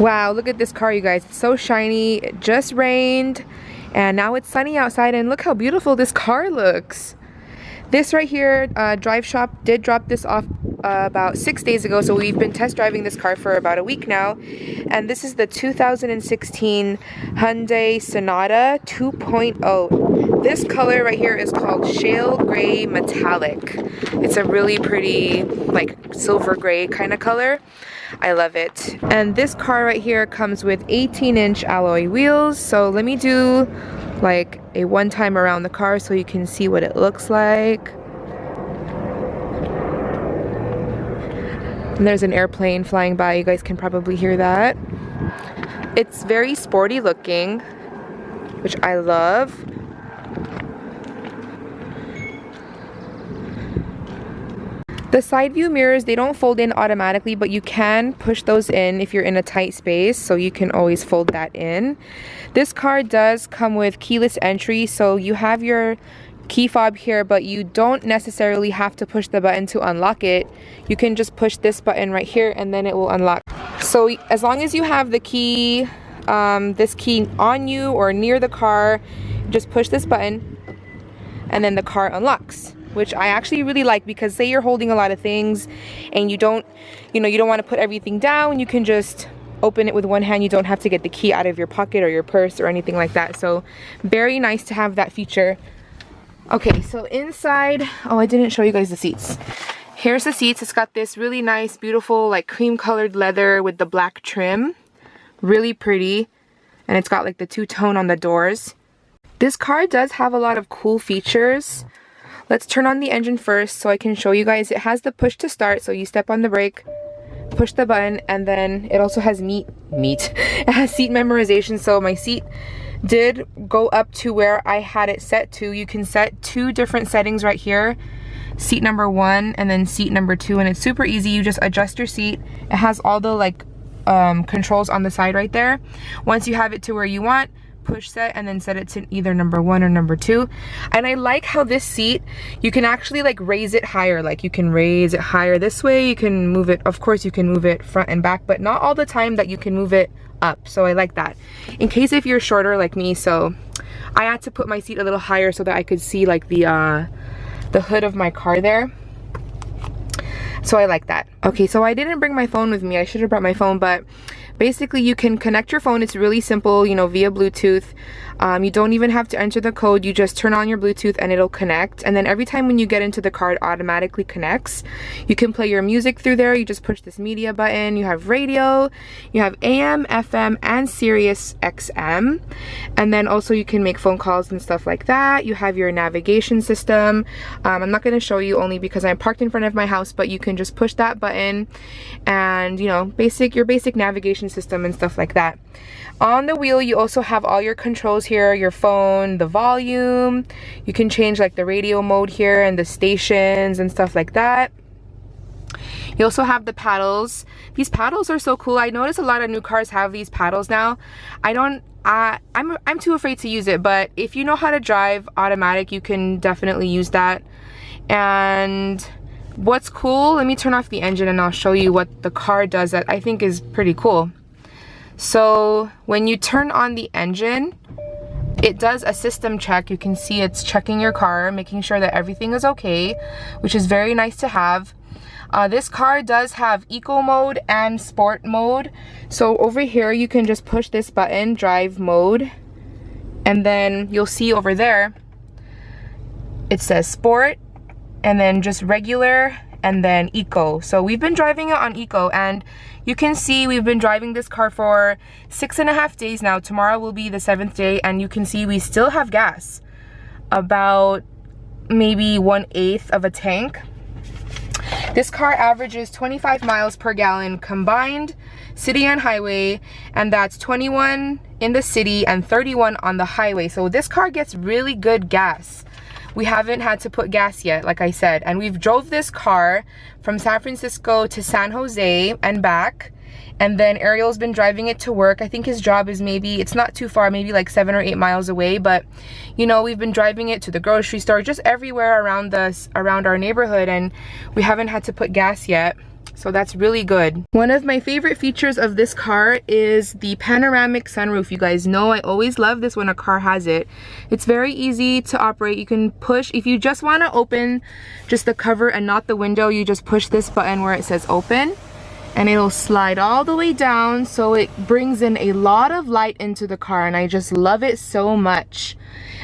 Wow, look at this car, you guys. It's so shiny. It just rained and now it's sunny outside, and look how beautiful this car looks. This right here, Drive Shop did drop this off about 6 days ago, so we've been test driving this car for about a week now. And this is the 2016 Hyundai Sonata 2.0. This color right here is called Shale Gray Metallic. It's a really pretty, like, silver gray kind of color. I love it. And this car right here comes with 18-inch alloy wheels. So let me do like a one time around the car so you can see what it looks like. And there's an airplane flying by. You guys can probably hear that. It's very sporty looking, which I love. The side view mirrors, they don't fold in automatically, but you can push those in if you're in a tight space, so you can always fold that in. This car does come with keyless entry, so you have your key fob here, but you don't necessarily have to push the button to unlock it. You can just push this button right here and then it will unlock. So as long as you have the key, this key on you or near the car, just push this button and then the car unlocks, which I actually really like, because say you're holding a lot of things and you don't want to put everything down, you can just open it with one hand. You don't have to get the key out of your pocket or your purse or anything like that. So very nice to have that feature. Okay, so inside, oh, I didn't show you guys the seats. Here's the seats. It's got this really nice, beautiful, like cream colored leather with the black trim. Really pretty. And it's got like the two-tone on the doors. This car does have a lot of cool features. Let's turn on the engine first so I can show you guys. It has the push to start, so you step on the brake, push the button, and then it also has it has seat memorization. So my seat did go up to where I had it set to. You can set 2 different settings right here. Seat number 1 and then seat number 2, and it's super easy. You just adjust your seat. It has all the like controls on the side right there. Once you have it to where you want, push set and then set it to either number 1 or number 2. And I like how this seat, you can actually like raise it higher. Like you can raise it higher this way. You can move it, of course you can move it front and back, but not all the time that you can move it up. So I like that, in case if you're shorter like me. So I had to put my seat a little higher so that I could see like the hood of my car there. So I like that. Okay, so I didn't bring my phone with me. I should have brought my phone, but basically you can connect your phone. It's really simple, you know, via Bluetooth. You don't even have to enter the code. You just turn on your Bluetooth and it'll connect. And then every time when you get into the car, it automatically connects. You can play your music through there. You just push this media button. You have radio, you have AM, FM, and Sirius XM. And then also you can make phone calls and stuff like that. You have your navigation system. I'm not going to show you only because I'm parked in front of my house, but you can just push that button and, you know, your basic navigation system and stuff like that. On the wheel, you also have all your controls here, your phone, the volume. You can change like the radio mode here and the stations and stuff like that. You also have the paddles. These paddles are so cool. I notice a lot of new cars have these paddles now. I'm too afraid to use it, but if you know how to drive automatic, you can definitely use that. And what's cool, let me turn off the engine and I'll show you what the car does that I think is pretty cool. So when you turn on the engine, it does a system check. You can see it's checking your car, making sure that everything is okay, which is very nice to have. This car does have eco mode and sport mode. So over here, you can just push this button, drive mode, and then you'll see over there, it says sport, and then just regular, and then eco. So we've been driving it on eco, and you can see we've been driving this car for 6.5 days now. Tomorrow will be the 7th day, and you can see we still have gas, about maybe 1/8 of a tank. This car averages 25 miles per gallon combined, city and highway, and that's 21 in the city and 31 on the highway. So this car gets really good gas. We haven't had to put gas yet, like I said, and we've drove this car from San Francisco to San Jose and back, and then Ariel's been driving it to work. I think his job is maybe, it's not too far, maybe like 7 or 8 miles away, but you know, we've been driving it to the grocery store, just everywhere around our neighborhood, and we haven't had to put gas yet. So that's really good. One of my favorite features of this car is the panoramic sunroof. You guys know I always love this when a car has it. It's very easy to operate. You can push, if you just want to open just the cover and not the window, you just push this button where it says open, and it'll slide all the way down, so it brings in a lot of light into the car, and I just love it so much.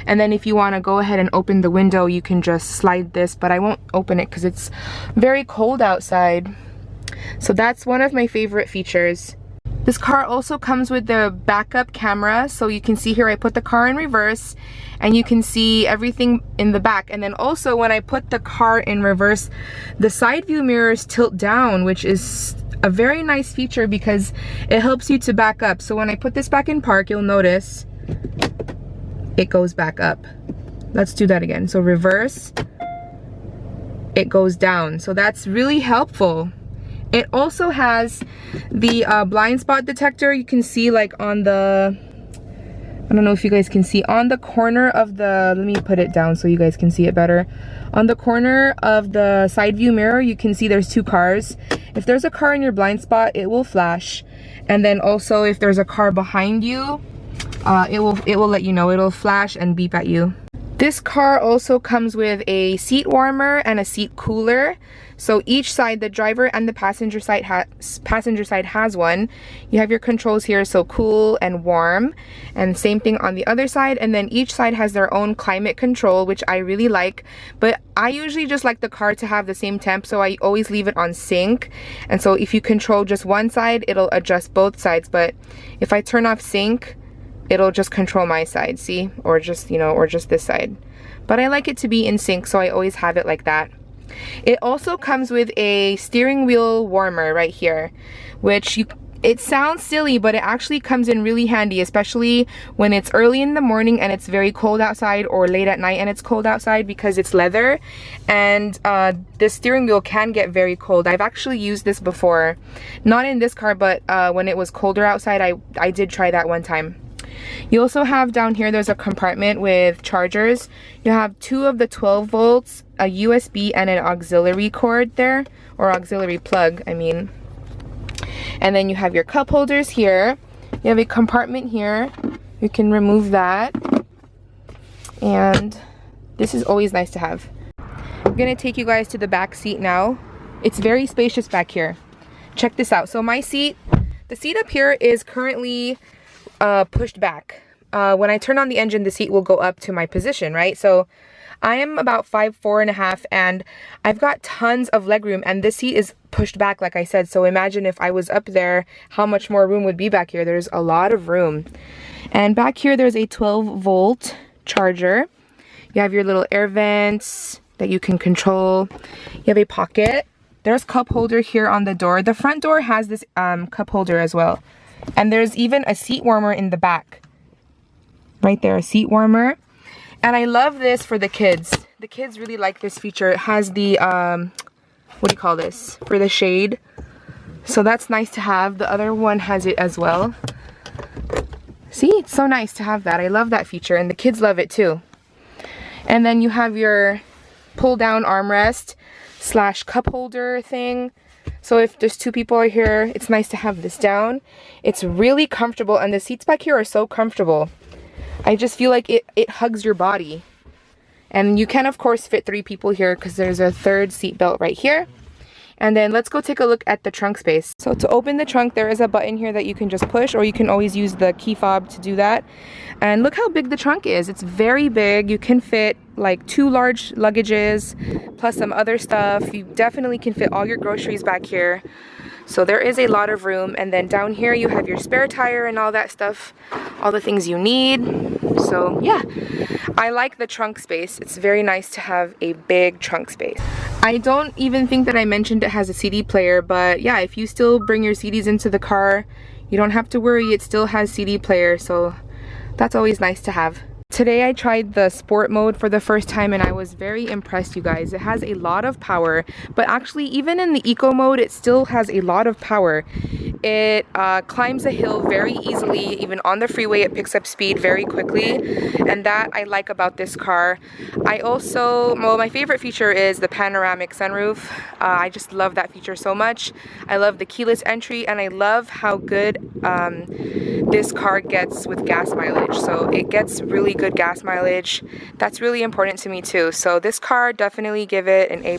And then if you want to go ahead and open the window, you can just slide this, but I won't open it because it's very cold outside. So that's one of my favorite features. This car also comes with the backup camera, so you can see here I put the car in reverse and you can see everything in the back. And then also when I put the car in reverse, the side view mirrors tilt down, which is a very nice feature because it helps you to back up. So when I put this back in park, you'll notice it goes back up. Let's do that again. So reverse, it goes down. So that's really helpful. It also has the blind spot detector. You can see like on the, I don't know if you guys can see, on the corner of the, let me put it down so you guys can see it better. On the corner of the side view mirror, you can see there's two cars. If there's a car in your blind spot, it will flash. And then also if there's a car behind you, it will let you know. It'll flash and beep at you. This car also comes with a seat warmer and a seat cooler. So each side, the driver and the passenger side has one. You have your controls here, so cool and warm, and same thing on the other side. And then each side has their own climate control, which I really like. But I usually just like the car to have the same temp, so I always leave it on sync. And so if you control just one side, it'll adjust both sides. But if I turn off sync, it'll just control my side, see? Or just, you know, or just this side. But I like it to be in sync, so I always have it like that. It also comes with a steering wheel warmer right here, which it sounds silly, but it actually comes in really handy, especially when it's early in the morning and it's very cold outside, or late at night and it's cold outside, because it's leather and the steering wheel can get very cold. I've actually used this before, not in this car, but when it was colder outside, I did try that one time. You also have down here, there's a compartment with chargers. You have two of the 12 volts, a USB and an auxiliary cord there, or auxiliary plug, I mean. And then you have your cup holders here. You have a compartment here. You can remove that. And this is always nice to have. I'm gonna take you guys to the back seat now. It's very spacious back here. Check this out. So my seat, the seat up here is currently pushed back. When I turn on the engine, the seat will go up to my position, right? So I am about 5'4.5", and I've got tons of leg room, and this seat is pushed back, like I said. So imagine if I was up there, how much more room would be back here. There's a lot of room. And back here, there's a 12-volt charger. You have your little air vents that you can control. You have a pocket. There's cup holder here on the door. The front door has this cup holder as well. And there's even a seat warmer in the back. Right there, a seat warmer. And I love this for the kids. The kids really like this feature. It has the, what do you call this? For the shade. So that's nice to have. The other one has it as well. See, it's so nice to have that. I love that feature, and the kids love it too. And then you have your pull down armrest / cup holder thing. So if there's two people here, it's nice to have this down. It's really comfortable, and the seats back here are so comfortable. I just feel like it hugs your body. And you can of course fit 3 people here because there's a third seat belt right here. And then let's go take a look at the trunk space. So to open the trunk, there is a button here that you can just push, or you can always use the key fob to do that. And look how big the trunk is. It's very big. You can fit like 2 large luggages plus some other stuff. You definitely can fit all your groceries back here. So there is a lot of room. And then down here you have your spare tire and all that stuff, all the things you need. So yeah, I like the trunk space. It's very nice to have a big trunk space. I don't even think that I mentioned it has a CD player, but yeah, if you still bring your CDs into the car, you don't have to worry, it still has CD player, so that's always nice to have. Today I tried the sport mode for the first time and I was very impressed, you guys. It has a lot of power, but actually even in the eco mode, it still has a lot of power. It climbs a hill very easily. Even on the freeway, it picks up speed very quickly, and that I like about this car. I also, well, my favorite feature is the panoramic sunroof. I just love that feature so much. I love the keyless entry, and I love how good this car gets with gas mileage. So it gets really good gas mileage. That's really important to me too. So this car, definitely give it an A+.